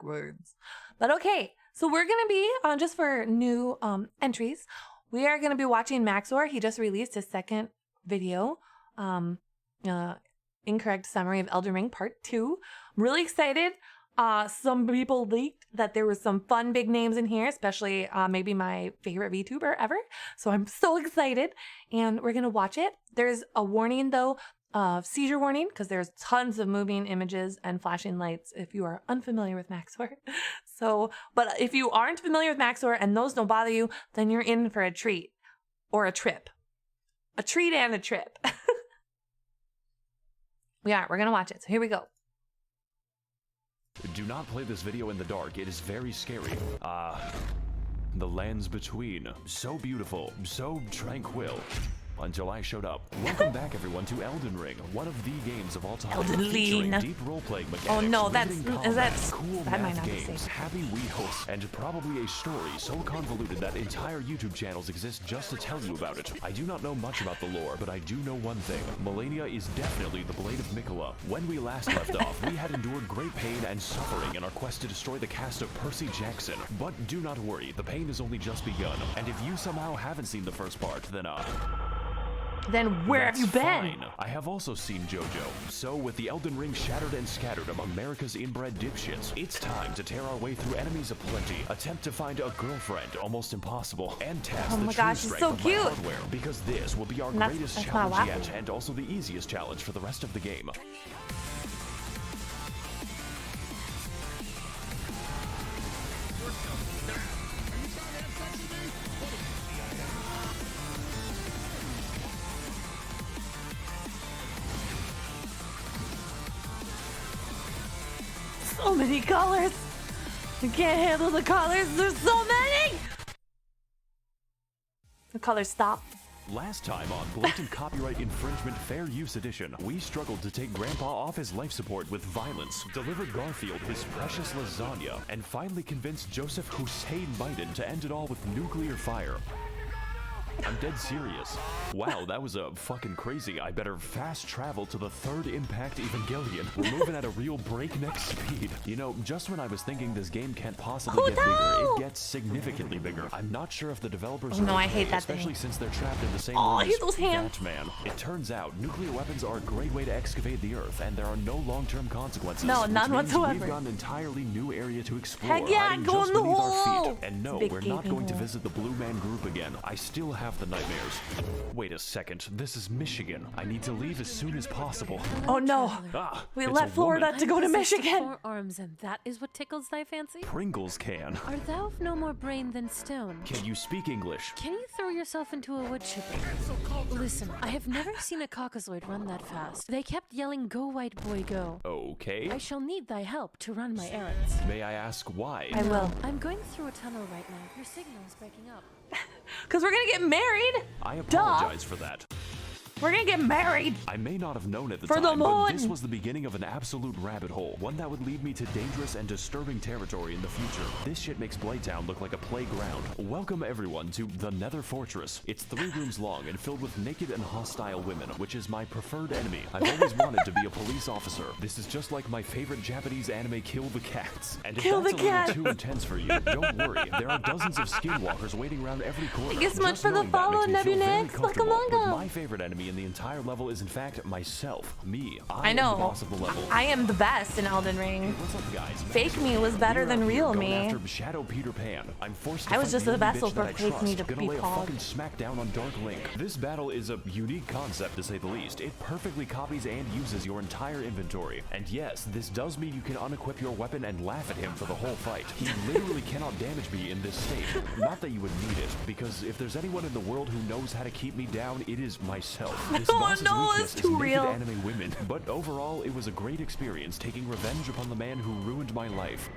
backwards. But okay, so we're gonna be just for new entries. We are gonna be watching Max0r. He just released his second video, incorrect summary of Elden Ring Part 2. I'm really excited. Some people leaked that there was some fun big names in here, especially maybe my favorite VTuber ever. So I'm so excited, and we're gonna watch it. There's a warning though, seizure warning, because there's tons of moving images and flashing lights if you are unfamiliar with Max0r's. So, but if you aren't familiar with Max0r and those don't bother you, then you're in for a treat or a trip. A treat and a trip. We're gonna watch it. So here we go. Do not play this video in the dark. It is very scary. The lands between. So beautiful, so tranquil. Until I showed up. Welcome back, everyone, to Elden Ring, one of the games of all time. Elden Ring. Deep role-playing mechanics. Oh no, that cool that might math not be games, safe. happy wheels, and probably a story so convoluted that entire YouTube channels exist just to tell you about it. I do not know much about the lore, but I do know one thing. Melania is definitely the Blade of Mikola. When we last left off, we had endured great pain and suffering in our quest to destroy the cast of Percy Jackson. But do not worry, the pain has only just begun. And if you somehow haven't seen the first part, then where have you been? Fine. I have also seen JoJo. So with the Elden Ring shattered and scattered among America's inbred dipshits, it's time to tear our way through enemies aplenty, attempt to find a girlfriend, almost impossible, and test the true strength of my hardware. Because this will be our greatest challenge yet, and also the easiest challenge for the rest of the game. So many colors. I can't handle the colors. There's so many. The colors stop. Last time on Blatant Copyright Infringement Fair Use Edition, we struggled to take Grandpa off his life support with violence, delivered Garfield his precious lasagna, and finally convinced Joseph Hussein Biden to end it all with nuclear fire. I'm dead serious. Wow, that was fucking crazy. I better fast travel to the third Impact Evangelion. We're moving at a real breakneck speed. You know, just when I was thinking this game can't possibly get bigger, it gets significantly bigger. I'm not sure if the developers I okay, hate that especially since they're trapped in the same room room I hate as those hands. Batman. It turns out nuclear weapons are a great way to excavate the earth, and there are no long-term consequences. No, none whatsoever. We've got an entirely new area to explore. Heck yeah, hiding go just in the beneath our hole. feet. And no, we're not going to visit the Blue Man Group again. I still have the nightmares. Wait a second, this is Michigan. I need to leave as soon as possible. Oh no, we left Florida to go to Michigan. 4 arms, and that is what tickles thy fancy? Pringles can. Art thou of no more brain than stone? Can you speak English? Can you throw yourself into a wood chipper? Listen, I have never seen a caucasoid run that fast. They kept yelling, "Go, white boy, go." Okay. I shall need thy help to run my errands. May I ask why? I will. I'm going through a tunnel right now. Your signal is breaking up. Because we're gonna get married. I apologize for that. We're gonna get married. I may not have known at the For time, the moon. but this was the beginning of an absolute rabbit hole. One that would lead me to dangerous and disturbing territory in the future. This shit makes Blaytown look like a playground. Welcome everyone to the Nether Fortress. It's 3 rooms long and filled with naked and hostile women, which is my preferred enemy. I've always wanted to be a police officer. This is just like my favorite Japanese anime, Kill the Cats. And if Kill that's the a cat. little too intense for you, don't worry. There are dozens of skinwalkers waiting around every corner. Thank you so much Just for the knowing that follow, makes me feel very Nebunix. comfortable. Welcome, But welcome. my favorite enemy in the entire level is in fact myself. Me. I am know. the boss of the level. I am the best in Elden Ring. What's up, guys? Fake me was better than real me. After Shadow Peter Pan. I'm forced to I was fight just the a only vessel bitch for that I fake me trust. to Gonna be lay a called. fucking smackdown on Dark Link. This battle is a unique concept to say the least. It perfectly copies and uses your entire inventory. And yes, this does mean you can unequip your weapon and laugh at him for the whole fight. He literally cannot damage me in this state. Not that you would need it, because if there's anyone in the world who knows how to keep me down, it is myself. This Oh, boss's no, weakness it's too is naked real. anime women. But overall, it was a great experience taking revenge upon the man who ruined my life.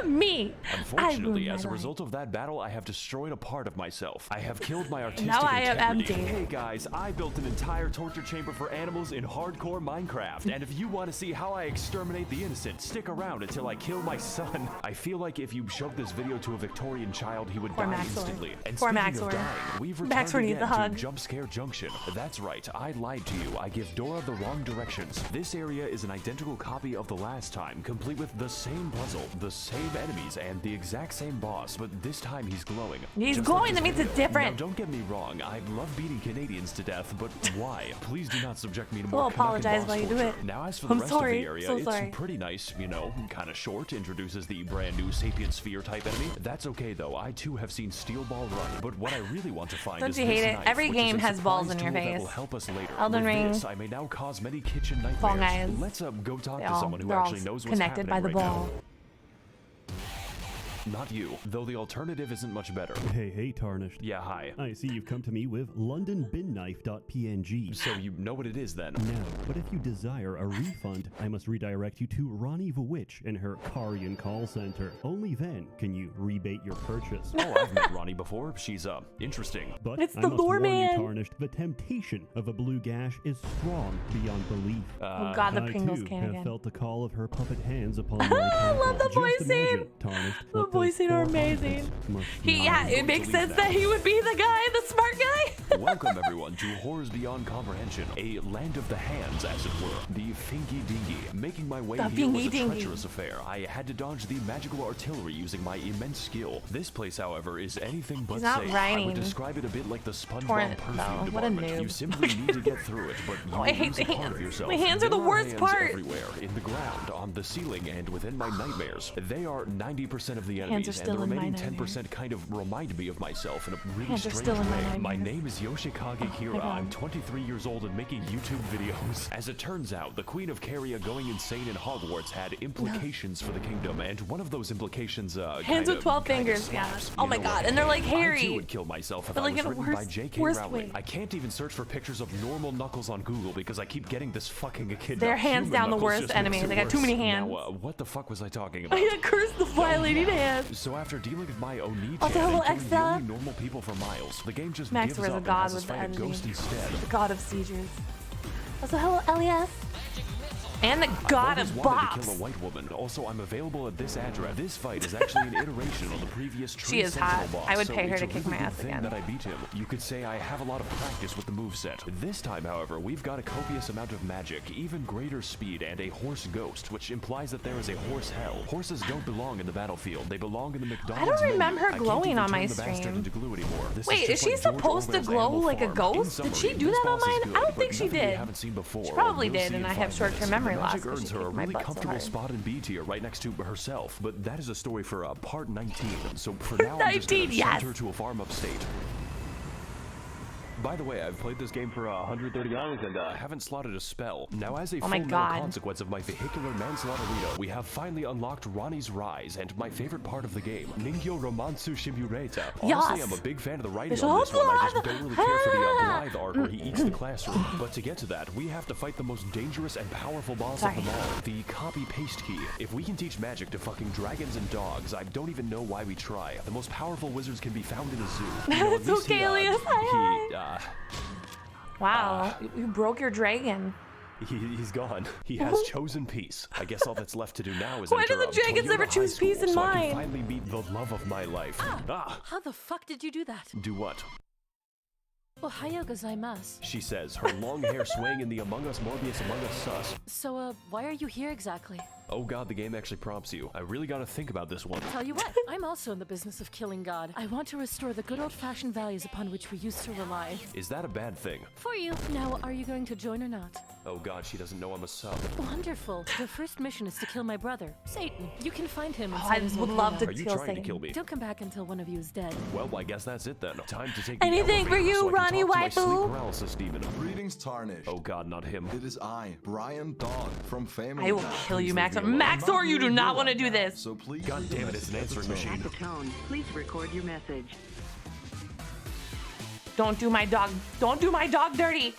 Me. Unfortunately, as a result of that battle, I have destroyed a part of myself. I have killed my artistic Now I am integrity. empty. Hey guys, I built an entire torture chamber for animals in hardcore Minecraft. And if you want to see how I exterminate the innocent, stick around until I kill my son. I feel like if you showed this video to a Victorian child, he would Poor die Max0r's. instantly. And Poor speaking Max0r's. of dying, we've Max0r returned needs again a hug. to Jump Scare Junction. That's right, I lied to you. I give Dora the wrong directions. This area is an identical copy of the last time, complete with the same puzzle, the same enemies, and the exact same boss, but this time he's glowing. He's Just glowing, like that means it's different. Now, don't get me wrong, I love beating Canadians to death, but why? Please do not subject me to We'll more apologize boss while you do torture. it. Now, as for the I'm rest sorry. of the area, So it's sorry. pretty nice, you know, kind of short, introduces the brand new Sapient Sphere type enemy. That's okay though, I too have seen Steel Ball run, but what I really want to find Don't is you hate this it? knife, Every which is game a has balls surprise in your tool that face. will help us later. Elden With Ring. this, I may now cause many kitchen Fall nightmares. Guys. Let's go talk They to all- someone who they're all actually knows what's connected by the happening right now. ball. Not you, though the alternative isn't much better. Hey, Tarnished. Yeah, hi. I see you've come to me with LondonBinKnife.png. So you know what it is then? No, but if you desire a refund, I must redirect you to Ronnie the Witch in her Karian call center. Only then can you rebate your purchase. Oh, I've met Ronnie before. She's, interesting. But It's I the must lore warn man. you, Tarnished, the temptation of a blue gash is strong beyond belief. Oh god, the I Pringles too can have again. felt the call of her puppet hands upon my I tackle. love the Just voice scene. imagine, Tarnished, The what voice those scene are poor amazing. puppets must Yeah, know. it makes sense that he would be the guy, the smart guy. Welcome, everyone, to Horrors Beyond Comprehension, a land of the hands, as it were. The Fingy Dingy. Making my way The here was a Fingy Dingy. treacherous affair. I had to dodge the magical artillery using my immense skill. This place, however, is anything but He's not safe. I writing. would describe it a bit like the SpongeBob Torrent, perfume though. What a department. noob. You simply need to get through it, but you Oh, I hate lose the a part hands. of yourself. My hands are the There worst hands part. everywhere, in the ground, on the ceiling, and within my nightmares. They are 90% of the Hands enemies, are and the still in my remaining nightmares. 10% kind of remind me of myself in a really Hands are strange still in my way. My nightmares. name is Yoshikage Kira. God. I'm 23 years old and making YouTube videos. As it turns out, the Queen of Caria going insane in Hogwarts had implications for the kingdom, and one of those implications, Hands with 12 fingers, yeah. Oh my god, and they're like I too hairy. would kill myself if But I like was in a written by worst- J.K. worst Rowling. way. I can't even search for pictures of normal Knuckles on Google because I keep getting this fucking echidna. They're hands Human down the Knuckles worst just enemy. makes it They got too worse. many hands. Now, what the fuck was I talking about? I cursed the violating hands. So after dealing with my Oni Also, and hello, killing the Exa. only normal people for miles, the game just Max0r's gives a up god and has us with the fight a editing. ghost instead. The god of seizures. Also, hello, Elias. And the god I've of always wanted to bops. kill a white woman. Also, I'm available at this address. This fight is actually an iteration on the previous Tree She is Sentinel hot. boss. I would so pay her it's to a kick really my good ass thing again. that I beat him. You could say I have a lot of practice with the moveset. This time, however, we've got a copious amount of magic, even greater speed, and a horse ghost, which implies that there is a horse hell. Horses don't belong in the battlefield. They belong in the McDonald's menu. remember her I can't glowing even on my turn the bastard stream. into glue anymore. This Wait, just is she like George supposed to Orwell's glow Animal like a Farm. In ghost? Did she summary, do this that on boss is mine? good, I don't but think she nothing we did. haven't seen before. She probably We'll did, see and in I 5 have short-term minutes. memory The loss Magic 'cause earns she her a kicked my really butt so comfortable hard. spot in B tier right next to herself, but that is a story for part 19. So for now, I'm just 19, gonna yes. send her to a farm upstate. By the way, I've played this game for 130 hours and haven't slotted a spell. Now, as a Oh my full God. consequence of my vehicular manslaughterito, we have finally unlocked Ronnie's Rise and my favorite part of the game, Ningyo Romansu Shimureta. Honestly, Yes. I'm a big fan of the writing It's on this one. I just awesome. don't really care for the Ah. Blythe arc where he eats the classroom. But to get to that, we have to fight the most dangerous and powerful boss Sorry. of them all, the copy-paste key. If we can teach magic to fucking dragons and dogs, I don't even know why we try. The most powerful wizards can be found in a zoo. You know, at It's least okay, Elias. Wow, you broke your dragon. He's gone. He has chosen peace. I guess all that's left to do now is Why enter do the dragons Toyota never High choose School peace in so I mine? can finally meet the love of my life. How the fuck did you do that? Do what? Ohayo gozaimasu. She says, her long hair swaying in the Among Us Morbius Among Us sus. So, why are you here exactly? Oh god, the game actually prompts you. I really gotta think about this one. Tell you what, I'm also in the business of killing God. I want to restore the good old-fashioned values upon which we used to rely. Is that a bad thing? For you. Now, are you going to join or not? Oh god, she doesn't know I'm a sub. Wonderful. The first mission is to kill my brother, Satan. You can find him in Oh, I Satan's would volcano. love to Are you kill trying to Satan. kill me? Don't come back until one of you is dead. Well, I guess that's it then. Time to take the Anything for elevator you, so I can Ronnie talk to my waifu? sleep paralysis demon. Greetings, Tarnished. Oh god, not him. It is I, Brian Dog, from Family I will Guy. kill you, Please Max. leave me alone. Max0r, you do I'm not here want to right do now, this. So please God leave the damn it, it's an message answering at the tone. machine. At the tone, please record your message. Don't do my dog. Don't do my dog dirty.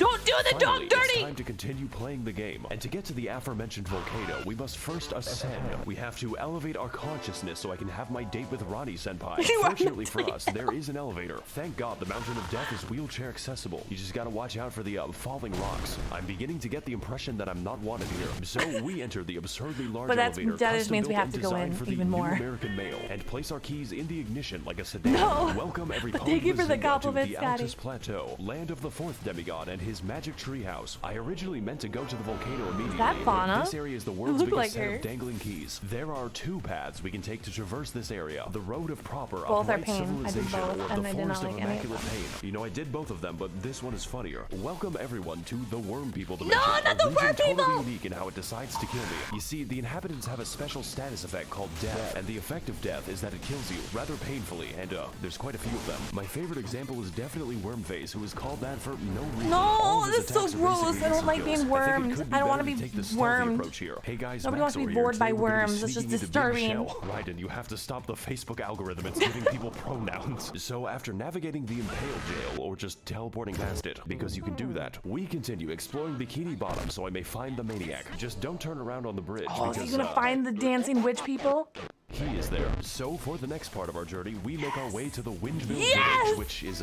Don't do the dog Finally, dirty! It's time to continue playing the game. And to get to the aforementioned volcano, we must first ascend. We have to elevate our consciousness so I can have my date with Ronnie Senpai. Fortunately for us, there is an elevator. Thank God the Mountain of Death is wheelchair accessible. You just gotta watch out for the falling rocks. I'm beginning to get the impression that I'm not wanted here. So we enter the absurdly large elevator. That just means we have to go in even more. American male, and place our keys in the ignition like a sedan. No. Welcome every Thank you for the compliment, to the Scotty. Altus Plateau, land of the fourth demigod and his magic treehouse. I originally meant to go to the volcano immediately. that Fauna? But this area is the world's biggest like set her. of dangling keys. There are two paths we can take to traverse this area: the road of proper Both are upright pain. I did civilization, both, or and the I did not forest of like any of immaculate them. pain. You know, I did both of them, but this one is funnier. Welcome everyone to the Worm People No, dimension. not the A region Worm People! Totally unique in how it decides to kill me. You see, the inhabitants have a special status effect called death, and the effect of death is that it kills you rather painfully, and there's quite a few of them. My favorite example is definitely Wormface, who is called that for no reason. No, All of his this is so attacks are gross. basically I don't instant like being kills. wormed. I think it could I don't wanna better be take the stealthy wormed. approach here. Hey guys, Nobody wants to be Max0r here. bored by Today we're gonna be worms. It's just sneaking into Big disturbing. Shell. Right, and you have to stop the Facebook algorithm. It's giving people pronouns. So after navigating the Impale Jail, or just teleporting past it, because you can do that, we continue exploring Bikini Bottom so I may find the maniac. Just don't turn around on the bridge, Oh, because so you're gonna find the dancing witch people? he is there. So for the next part of our journey, we make our way to the Windmill Yes! Village, which is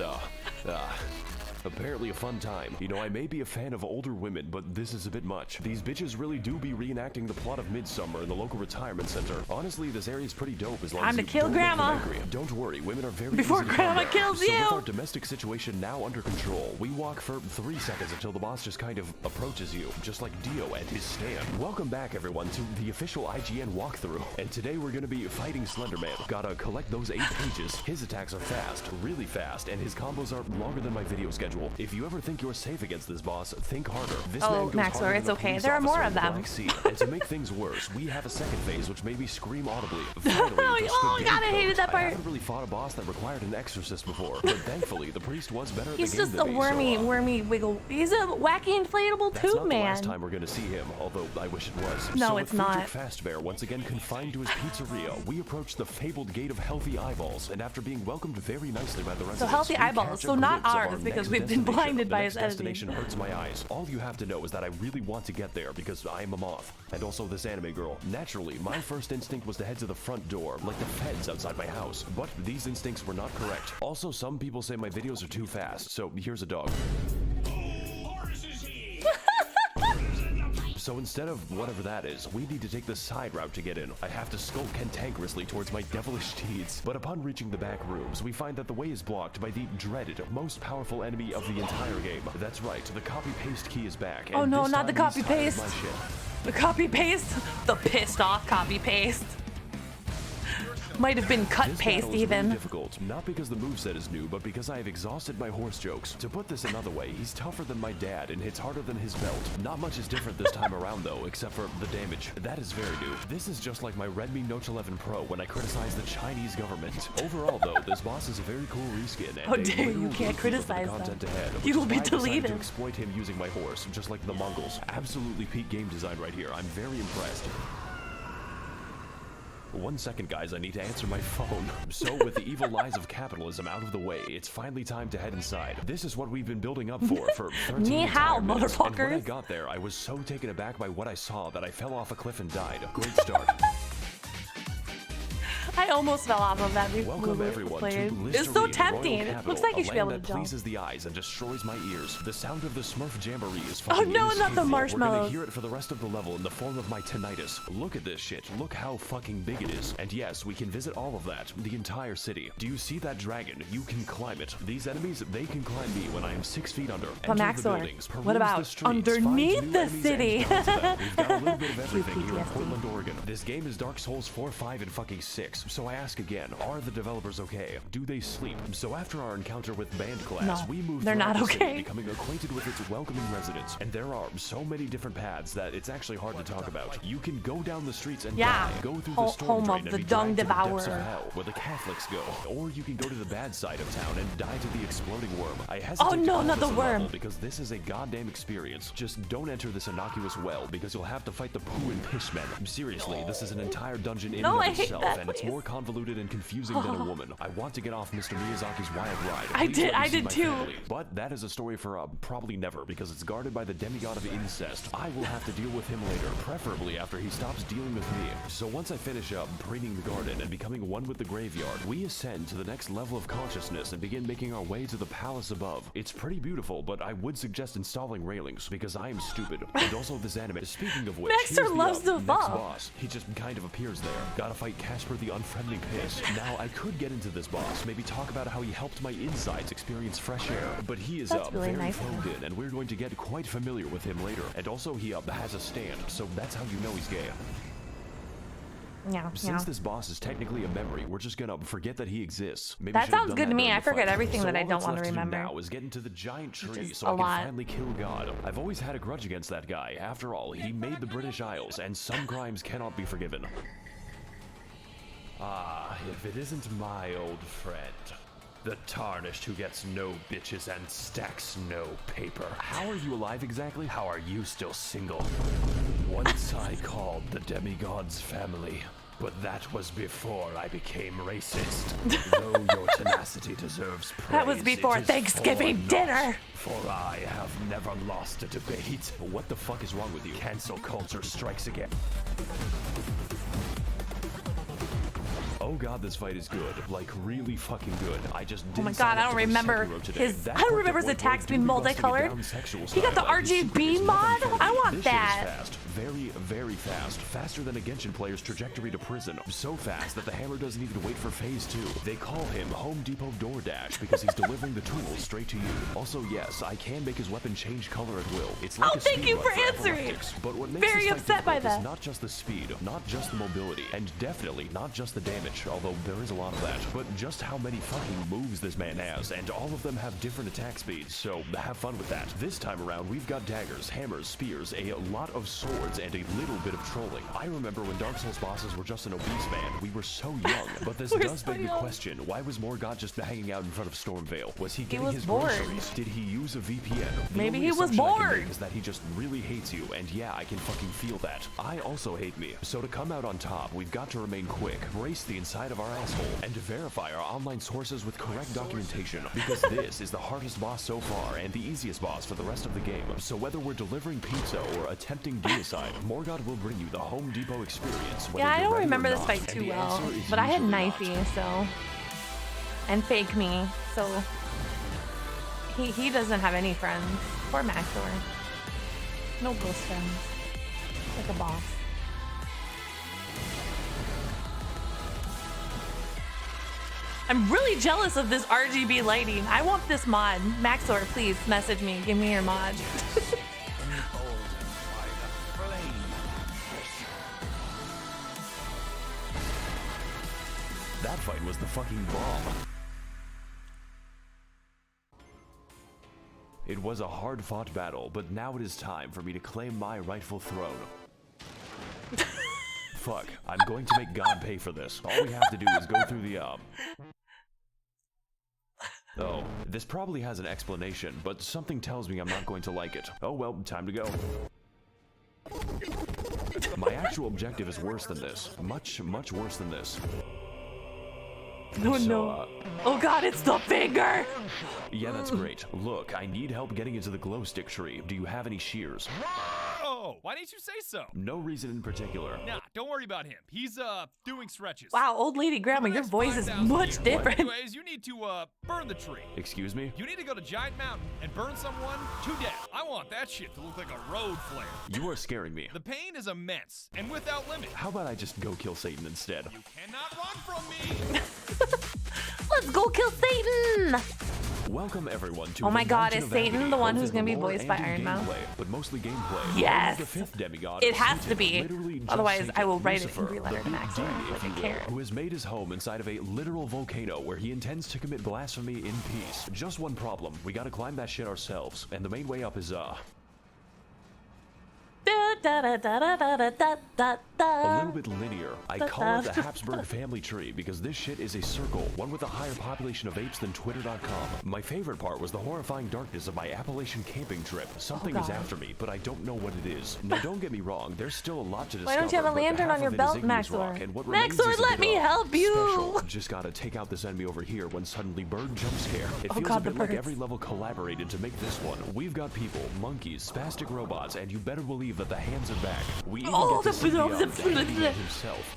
apparently a fun time. You know, I may be a fan of older women, but this is a bit much. These bitches really do be reenacting the plot of Midsummer in the local retirement center. Honestly, this area is pretty dope as long Time as to you kill don't make them Grandma. angry. Don't worry, women are very Before easy to Grandma combat. kills So you. with our domestic situation now under control, we walk for 3 seconds until the boss just kind of approaches you, just like Dio and his stand. Welcome back, everyone, to the official IGN walkthrough. And today we're gonna be fighting Slenderman. Gotta collect those 8 pages. His attacks are fast, really fast, and his combos are longer than my video schedule. If you ever think you're safe against this boss, think harder. This Oh, man goes Max0r, harder it's than a okay. police There are more officer of in the them. Black Sea. And to make things worse, we have a second phase which made me scream audibly. Finally, the Oh, spaghetti God, I hated coat. that part. I haven't really fought a boss that required an exorcist before, but thankfully the priest was better at He's the game just a than me, so, wormy wiggle. He's a wacky inflatable that's tube not the last man. time we're gonna see him, although I wish it was. No, So it's with Friedrich not. Fastbear once again confined to his pizzeria, we approach the fabled Gate of Healthy Eyeballs, and after being welcomed very nicely by the residents, healthy we eyeballs, catch a so not glimpse of our ours, because next we've been destination. blinded The by next his editing. destination hurts my eyes. All you have to know is that I really want to get there because I'm a moth, and also this anime girl. Naturally, my first instinct was to head to the front door, like the feds outside my house, but these instincts were not correct. Also, some people say my videos are too fast, so here's a dog. So instead of whatever that is, we need to take the side route to get in. I have to skulk cantankerously towards my devilish deeds. But upon reaching the back rooms, we find that the way is blocked by the dreaded, most powerful enemy of the entire game. That's right, the copy-paste key is back. Oh and no, this not the time he's tired of copy-paste. my shit. The copy paste? The pissed off copy paste. Might have been cut This paste battle is even. really difficult, not because the moveset is new, but because I have exhausted my horse jokes. To put this another way, he's tougher than my dad and hits harder than his belt. Not much is different this time around though, except for the damage. That is very new. This is just like my Redmi Note 11 Pro when I criticized the Chinese government. Overall though, this boss is a very cool reskin. And How a dare you, literal can't reproof of the criticize content them. ahead, You which will is be why I decided deleted. to exploit him using my horse, just like the Mongols. Absolutely peak game design right here. I'm very impressed. 1 second, guys, I need to answer my phone. So, with the evil lies of capitalism out of the way, it's finally time to head inside. This is what we've been building up for 13 Ni hao, entire minutes. And when I motherfuckers. got there, I was so taken aback by what I saw that I fell off a cliff and died. Great start. I almost fell off of that Welcome movie everyone played. to It's so Listerine, tempting. Royal It Capital, looks like you should be able a to land that jump. pleases the eyes and destroys my ears. The sound of the Smurf Jamboree is Oh fucking no, not the inescapable. We're marshmallows. gonna hear it for the rest of the level in the form of my tinnitus. Look at this shit. Look how fucking big it is. And yes, we can visit all of that, the entire city. Do you see that dragon? You can climb it. These enemies, they can climb me when I am 6 feet under. But Enter the Max0r, buildings, peruse what about the streets, underneath find new the enemies, city? and dance to them. We've got a little bit of everything here in PTSD. Portland, Oregon. This game is Dark Souls 4, 5, and fucking 6. So I ask again, are the developers okay? Do they sleep? So after our encounter with Band Class, No, we move they're throughout not the city, okay. becoming acquainted with its welcoming residents. And there are so many different paths that it's actually hard to talk about. You can go down the streets and Yeah. die, go through Ho- the storm home drain of and the be dung dragged to the depths of devourer. hell, where the Catholics go. Or you can go to the bad side of town and die to the exploding worm. I hesitate Oh, to no, call not this the a level worm. because this is a goddamn experience. Just don't enter this innocuous well because you'll have to fight the poo and pish men. Seriously, this is an entire dungeon in No, and I of hate itself, that, and it's please. more more convoluted and confusing than a woman. I want to get off Mr. Miyazaki's wild ride. I Please did- let me I see did my too. family. But that is a story for probably never, because it's guarded by the demigod of incest. I will have to deal with him later, preferably after he stops dealing with me. So once I finish up preening the garden and becoming one with the graveyard, we ascend to the next level of consciousness and begin making our way to the palace above. It's pretty beautiful, but I would suggest installing railings because I am stupid. And also this anime. Speaking of which, Max0r here's loves to next evolve. boss. He just kind of appears there. Gotta fight Casper the Unfriendly Piss. Now I could get into this boss, maybe talk about how he helped my insides experience fresh air, but he is That's really very nice of him. phoned in, and we're going to get quite familiar with him later. And also he has a stand, so that's how you know he's gay. Yeah, Since this boss is technically a memory, we're just gonna forget that he exists. Maybe That should have sounds done good to that me. during I the forget fight. everything So that I all don't that's want to left do remember. now is get into the giant tree is so a I can lot. finally kill God. I've always had a grudge against that guy. After all, he made the British Isles, and some crimes cannot be forgiven. Ah, if it isn't my old friend. The tarnished who gets no bitches and stacks no paper. How are you alive exactly? How are you still single? Once I called the demigod's family, but that was before I became racist. Though your tenacity deserves praise, That was before it is Thanksgiving for naught. dinner. For I have never lost a debate. What the fuck is wrong with you? Cancel culture strikes again. Oh god, this fight is good. Like, really fucking good. I just didn't Oh my sign god, I up don't to play remember Sekiro today. his. That I don't part remember of his what attacks worked being really busted me multicolored. down sexual He got the style, and his secret RGB is mod. nothing for I me. want This that. shit is fast. Very, very fast. Faster than a Genshin player's trajectory to prison. So fast that the hammer doesn't even wait for phase 2. They call him Home Depot DoorDash because he's delivering the tools straight to you. Also, yes, I can make his weapon change color at will. It's like Oh, a thank speed you run for answering. epileptics. But what makes Very this fight upset by difficult that. is not just the speed, not just the mobility, and definitely not just the damage, although there is a lot of that, but just how many fucking moves this man has, and all of them have different attack speeds, so have fun with that. This time around, we've got daggers, hammers, spears, a lot of swords, and a little bit of trolling. I remember when Dark Souls bosses were just an obese man. We were so young, but this We're does so beg the young. question, why was Morgott just hanging out in front of Stormvale? Was he getting was his bored. groceries? Did he use a VPN? The Maybe only he was assumption I can bored. make is that he just really hates you, and yeah, I can fucking feel that. I also hate me. So to come out on top, we've got to remain quick, brace the inside of our asshole, and to verify our online sources with correct documentation, because this is the hardest boss so far and the easiest boss for the rest of the game. So whether we're delivering pizza or attempting deicide, Morgott will bring you the Home Depot experience. whether Yeah, I you're don't ready or remember this not, fight and too the well, answer is but I had usually not. Knifey, so, and Fake Me, so he doesn't have any friends. Poor Max0r. No ghost friends. Like a boss. I'm really jealous of this RGB lighting. I want this mod. Max0r, please message me. Give me your mod. That fight was the fucking bomb. It was a hard-fought battle, but now it is time for me to claim my rightful throne. Fuck, I'm going to make God pay for this. All we have to do is go through the, Oh, this probably has an explanation, but something tells me I'm not going to like it. Oh well, time to go. My actual objective is worse than this. Much, much worse than this. No, So, no. Oh god, it's the finger! Yeah, that's great. Look, I need help getting into the glow stick tree. Do you have any shears? Oh, why didn't you say so? No reason in particular. Nah, don't worry about him. He's doing stretches. Wow, old lady grandma, For the your next voice is 5,000 much years. different. Anyways, you need to burn the tree. Excuse me? You need to go to Giant Mountain and burn someone to death. I want that shit to look like a road flare. You are scaring me. The pain is immense and without limit. How about I just go kill Satan instead? You cannot run from me. Let's go kill Satan! Welcome everyone to Oh my the god, Mountain is of Satan Agony, the one both who's in gonna be lore voiced by and in Iron Mouse? gameplay, but mostly gameplay. Yes! The fifth demigod It is has to Satan, be. literally just Otherwise, Satan, I will write it in Lucifer, green letter the to big Max0r, D, like if a you will, carrot. who has made his home inside of a literal volcano where he intends to commit blasphemy in peace. Just one problem, we gotta climb that shit ourselves, and the main way up is Da, A little bit linear. I call it the Habsburg family tree because this shit is a circle, one with a higher population of apes than Twitter.com. My favorite part was the horrifying darkness of my Appalachian camping trip. Something is after me, but I don't know what it is. Now don't get me wrong, there's still a lot to discover. Why don't you have a lantern on your belt, Max0r? Max0r, let me help you! Special. Just gotta take out this enemy over here when suddenly bird jump scare. It feels a bit like every level collaborated to make this one. We've got people, monkeys, spastic robots, and you better believe that the hands are back. We even get to see himself.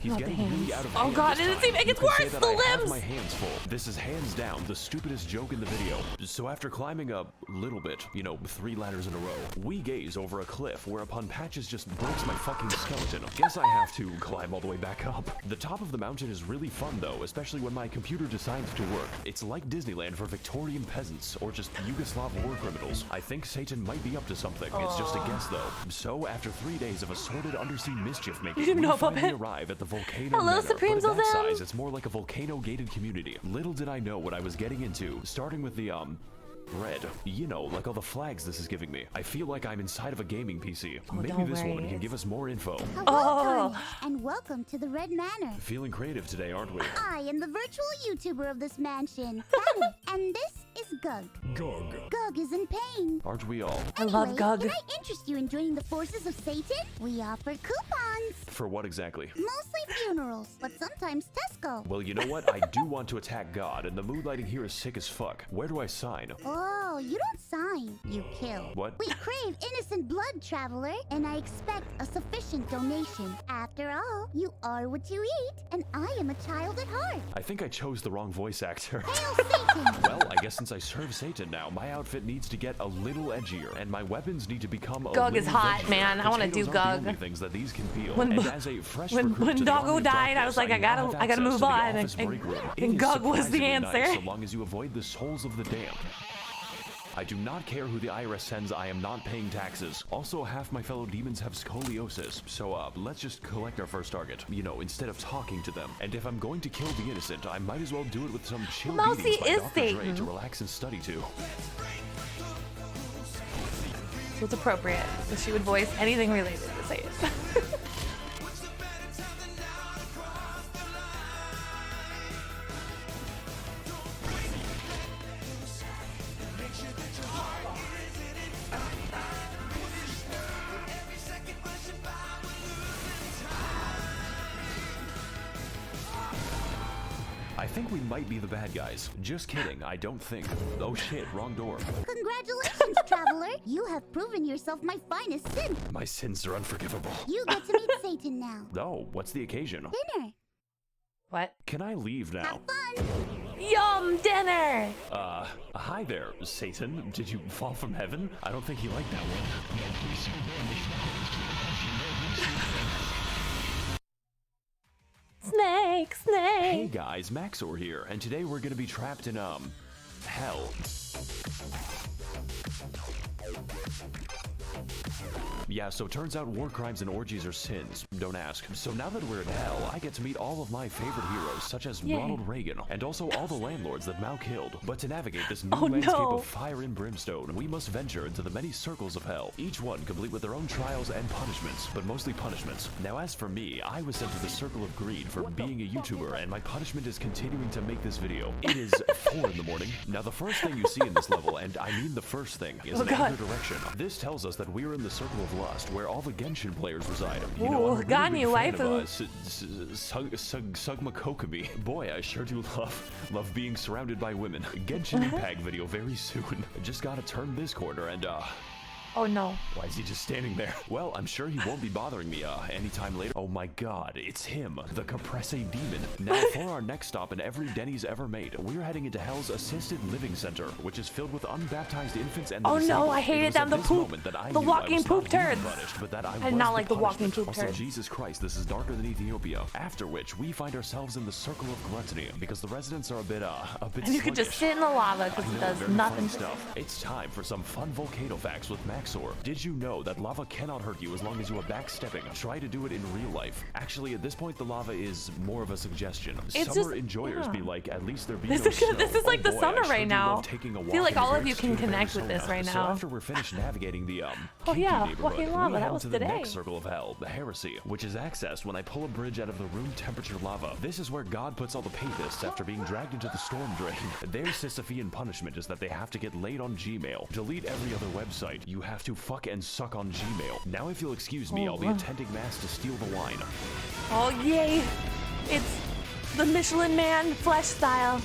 He's getting really out of hand. Oh god, it gets worse! The limbs! My hands full. This is hands down the stupidest joke in the video. So after climbing a little bit, 3 ladders in a row, we gaze over a cliff whereupon Patches just breaks my fucking skeleton. Guess I have to climb all the way back up. The top of the mountain is really fun though, especially when my computer decides to work. It's like Disneyland for Victorian peasants or just Yugoslav war criminals. I think Satan might be up to something. It's just a guess though. So after 3 days of assorted undersea mischief making, we finally arrive at the Volcano Manor. Supreme But at that size, it's more like a volcano gated community. Little did I know what I was getting into, starting with the red. Like all the flags this is giving me. I feel like I'm inside of a gaming PC. Maybe this one can give us more info. Hello, and welcome to the Red Manor. Feeling creative today, aren't we? I am the virtual YouTuber of this mansion, Fanny, and this is Gug. Gug is in pain. Aren't we all? I love Gug. Can I interest you in joining the forces of Satan? We offer coupons. For what exactly? Mostly funerals, but sometimes Tesco. Well, you know what? I do want to attack God, and the mood lighting here is sick as fuck. Where do I sign? Oh, you don't sign, you kill. What? We crave innocent blood, traveler, and I expect a sufficient donation. After all, you are what you eat, and I am a child at heart. I think I chose the wrong voice actor. Hail Satan! Well, I guess since I serve Satan now, my outfit needs to get a little edgier, and my weapons need to become a Gug is little hot, veggier. man. I want to do Potatoes aren't Gug. the only things that these can peel. When Doggo died, I was like, I gotta move on. And Gug was the answer. Nice, so long as you avoid the souls of the damned. I do not care who the IRS sends, I am not paying taxes. Also, half my fellow demons have scoliosis, so let's just collect our first target, instead of talking to them. And if I'm going to kill the innocent, I might as well do it with some chill beatings by Dr. Dre to relax and study to. So it's appropriate that she would voice anything related to Satan. I think we might be the bad guys. Just kidding, I don't think. Oh shit, wrong door. Congratulations, traveler. You have proven yourself my finest sin. My sins are unforgivable. You get to meet Satan now. Oh, what's the occasion? Dinner. What? Can I leave now? Have fun. Yum, dinner! Hi there, Satan. Did you fall from heaven? I don't think he liked that one. Snake. Hey guys, Max0r's here, and today we're gonna be trapped in, hell. Yeah, so turns out war crimes and orgies are sins. Don't ask. So now that we're in hell, I get to meet all of my favorite heroes, such as Ronald Reagan, and also all the landlords that Mao killed. But to navigate this new landscape of fire and brimstone, we must venture into the many circles of hell, each one complete with their own trials and punishments, but mostly punishments. Now as for me, I was sent to the circle of greed for being a YouTuber, and my punishment is continuing to make this video. It is 4 in the morning. Now the first thing you see in this level, and I mean the first thing, is an other direction. This tells us that we're in the circle of lust, where all the Genshin players reside. You know, I'm a really big fan of Sugma Kokomi. Boy, I sure do love being surrounded by women. Genshin Impact video very soon. Just gotta turn this corner and oh no. Why is he just standing there? Well, I'm sure he won't be bothering me anytime later. Oh my god, it's him, the Compresse Demon. Now for our next stop in every Denny's ever made, we're heading into Hell's Assisted Living Center, which is filled with unbaptized infants and I hated them, the poop, the walking poop turds. I did not like the walking poop turds. Also, Jesus Christ, this is darker than Ethiopia. After which, we find ourselves in the circle of gluttony, because the residents are a bit and you could just sit in the lava because it does nothing. Stuff. It's time for some fun volcano facts with Max. Max0r. Did you know that lava cannot hurt you as long as you are backstepping? Try to do it in real life. Actually, at this point, the lava is more of a suggestion. It's Summer just, enjoyers yeah. be like, at least there be This no is snow. this is like Oh the boy, summer I sure right do now. love taking a I walk feel like in all of Eric's you can Studebaker connect with this sauna. right So now. after we're finished navigating the Oh, kinky yeah, neighborhood, walking lava, we that head was to the today. next circle of hell, the heresy, which is accessed when I pull a bridge out of the room temperature lava. This is where God puts all the papists after being dragged into the storm drain. Their Sisyphean punishment is that they have to get laid on Gmail. Delete every other website. You have to fuck and suck on Gmail. Now if you'll excuse me, I'll be attending mass to steal the wine. Oh, yay. It's the Michelin Man flesh style.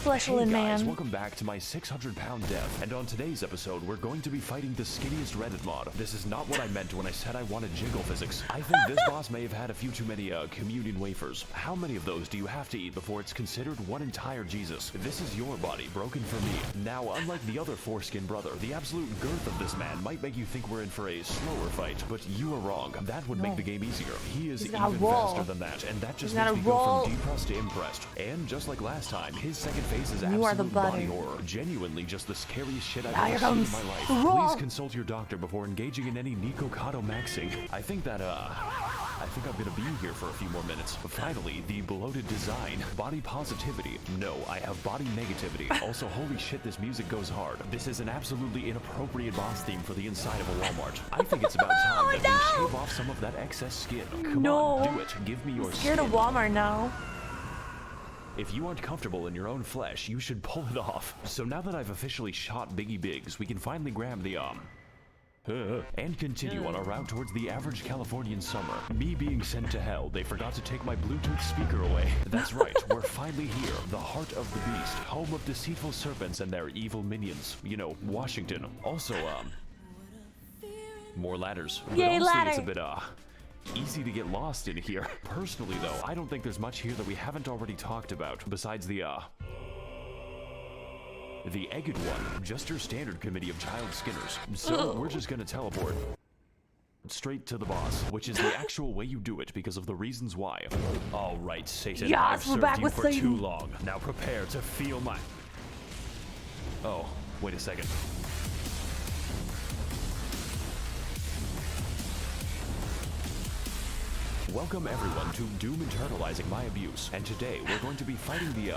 Fleshlin Hey guys, Man. welcome back to my 600-pound death, and on today's episode, we're going to be fighting the skinniest Reddit mod. This is not what I meant when I said I wanted jiggle physics. I think this boss may have had a few too many communion wafers. How many of those do you have to eat before it's considered one entire Jesus? This is your body, broken for me. Now, unlike the other foreskin brother, the absolute girth of this man might make you think we're in for a slower fight, but you are wrong. That would make the game easier. He is He's even got a roll. faster than that, and that just He's got makes a me go roll. from depressed to impressed. And just like last time, his second phase is You are the absolute body butter. horror. Genuinely just the scariest shit I've Now ever here seen in comes my life. the roll. Please consult your doctor before engaging in any Nikocado maxing. I think I'm gonna be here for a few more minutes. Finally, the bloated design. Body positivity. No, I have body negativity. Also, holy shit, this music goes hard. This is an absolutely inappropriate boss theme for the inside of a Walmart. I think it's about time that we shave off some of that excess skin. Come on, do it. Give me your Scared skin. of Walmart now. If you aren't comfortable in your own flesh, you should pull it off. So now that I've officially shot Biggie Biggs, we can finally grab the and continue on our route towards the average Californian summer. Me being sent to hell, they forgot to take my Bluetooth speaker away. That's right, we're finally here, the heart of the beast, home of deceitful serpents and their evil minions. You know, Washington. Also, more ladders. But Yay, honestly, ladder. it's a bit, easy to get lost in here. Personally, though, I don't think there's much here that we haven't already talked about, besides the egged one, just your standard committee of child skinners. So we're just gonna teleport straight to the boss, which is the actual way you do it because of the reasons why. All right, Satan, Yes, I've we're served back you with for Satan. too long. Now prepare to feel my... Oh, wait a second. Welcome everyone to Doom Internalizing My Abuse, and today we're going to be fighting the,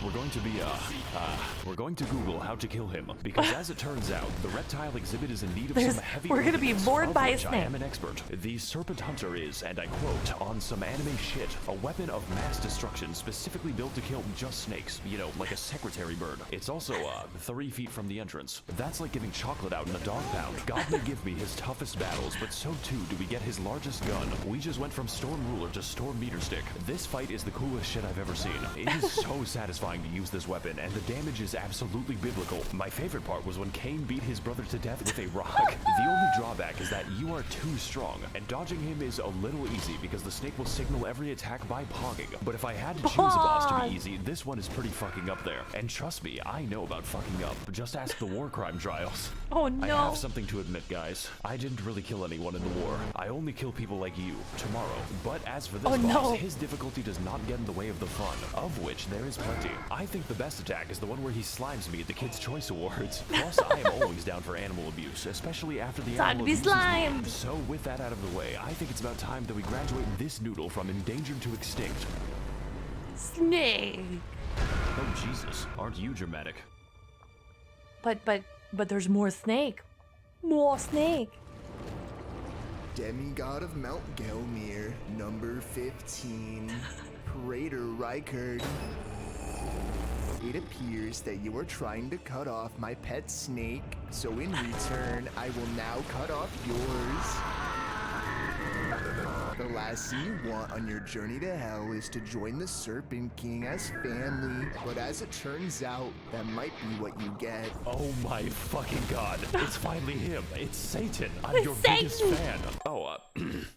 we're going to Google how to kill him, because as it turns out, the reptile exhibit is in need of some heavy we're gonna be ordnance, bored of by a which I snake. am an expert. The Serpent Hunter is, and I quote, on some anime shit, a weapon of mass destruction specifically built to kill just snakes, you know, like a secretary bird. It's also, 3 feet from the entrance. That's like getting chocolate out in a dog pound. God may give me his toughest battles, but so too do we get his largest gun. We just went from Storm Ruler to Storm Meter Stick. This fight is the coolest shit I've ever seen. It is so satisfying to use this weapon, and the damage is absolutely biblical. My favorite part was when Cain beat his brother to death with a rock. The only drawback is that you are too strong, and dodging him is a little easy because the snake will signal every attack by pogging. But if I had to choose a boss to be easy, this one is pretty fucking up there. And trust me, I know about fucking up. Just ask the war crime trials. Oh I no. have something to admit, guys. I didn't really kill anyone in the war. I only kill people like you, tomorrow. But as for this Oh, boss, no. his difficulty does not get in the way of the fun, of which there is plenty. I think the best attack is the one where he slimes me at the Kids' Choice Awards. Plus, I am always down for animal abuse, especially after the Time to animal be abuse is slimed. named. So with that out of the way, I think it's about time that we graduate this noodle from endangered to extinct. Snake. Oh Jesus, aren't you dramatic? But there's more snake. More snake. Demigod of Mount Gelmir, number 15, Praetor Rykard. It appears that you are trying to cut off my pet snake, so in return, I will now cut off yours. The last thing you want on your journey to hell is to join the Serpent King as family, but as it turns out, that might be what you get. Oh my fucking god. It's finally him. It's Satan. I'm It's your biggest Satan. fan. Oh,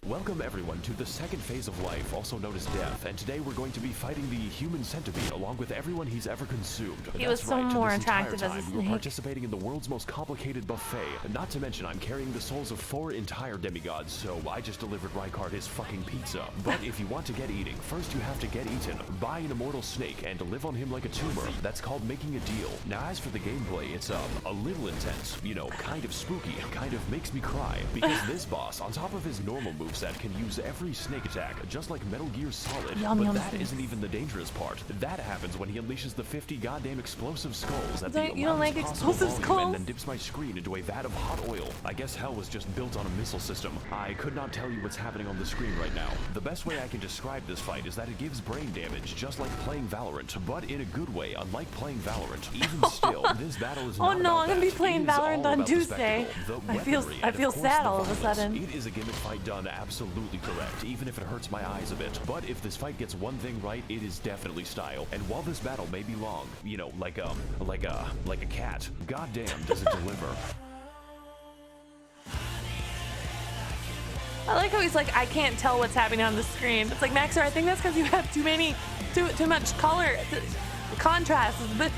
welcome everyone to the second phase of life, also known as death. And today we're going to be fighting the human centipede along with everyone he's ever consumed. He was That's so right, more this entire attractive as a time, we were snake. participating in the world's most complicated buffet. Not to mention, I'm carrying the souls of 4 entire demigods, so I just delivered Rykard his fucking pizza. But if you want to get eating, first you have to get eaten. Buy an immortal snake and live on him like a tumor. That's called making a deal. Now as for the gameplay, it's a little intense, you know, kind of spooky, kind of makes me cry. Because this boss, on top of his normal moveset, can use every snake attack, just like Metal Gear Solid. But that isn't even the dangerous part. That happens when he unleashes the 50 goddamn explosive skulls at the You don't like explosive skulls? and then dips my screen into a vat of hot oil. I guess hell was just built on a missile system. I could not tell you what's happening on the screen right now. The best way I can describe this fight is that it gives brain damage, just like playing Valorant, but in a good way, unlike playing Valorant. Even still, this battle is not Oh no, about I'm gonna be that. playing It is all Valorant on about the Tuesday. spectacle, the I feel weaponry, and of course sad the all of a violence. sudden. It is a gimmick fight done absolutely correct, even if it hurts my eyes a bit. But if this fight gets one thing right, it is definitely style. And while this battle may be long, you know, like a cat, goddamn does it deliver. I like how he's like, I can't tell what's happening on the screen. It's like, Max0r, I think that's because you have too much color, contrast. But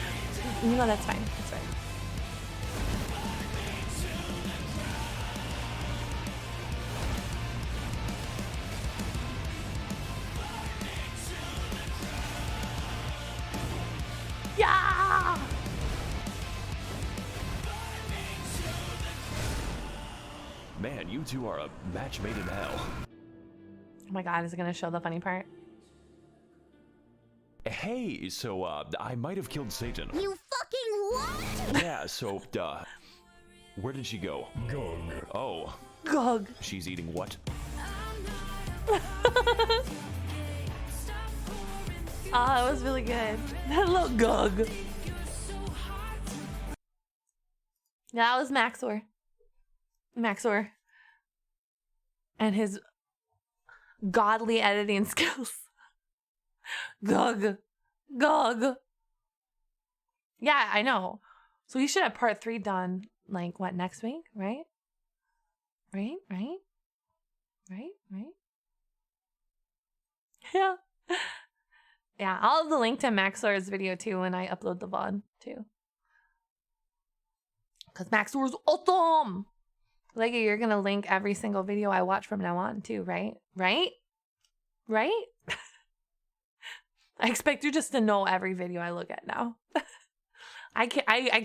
you know, that's fine. That's fine. Yeah! Man, you two are a match made in hell. Oh my god, is it gonna show the funny part? Hey, so, I might have killed Satan. You fucking what? Yeah, so, where did she go? Gug. Oh. Gug. She's eating what? Oh, it was really good. That little Gug. Yeah, that was Max0r's. Max0r. And his godly editing skills. Gug. Gug. Yeah, I know. So we should have part 3 done, like, what, next week? Right? Right? Yeah. Yeah, I'll have the link to Max0r's video too when I upload the VOD too. Because Max0r's awesome! Like, you're gonna link every single video I watch from now on too, right? Right? I expect you just to know every video I look at now. I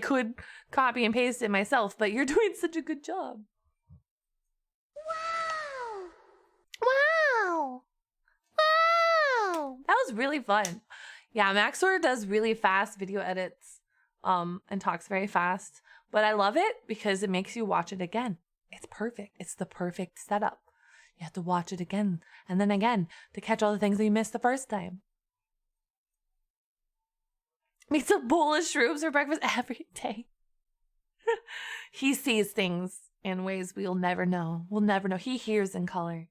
could copy and paste it myself, but you're doing such a good job. Wow! That was really fun. Yeah, Max0r does really fast video edits and talks very fast, but I love it because it makes you watch it again. It's perfect. It's the perfect setup. You have to watch it again and then again to catch all the things that you missed the first time. Makes a bowl of shrooms for breakfast every day. He sees things in ways we'll never know. We'll never know. He hears in color.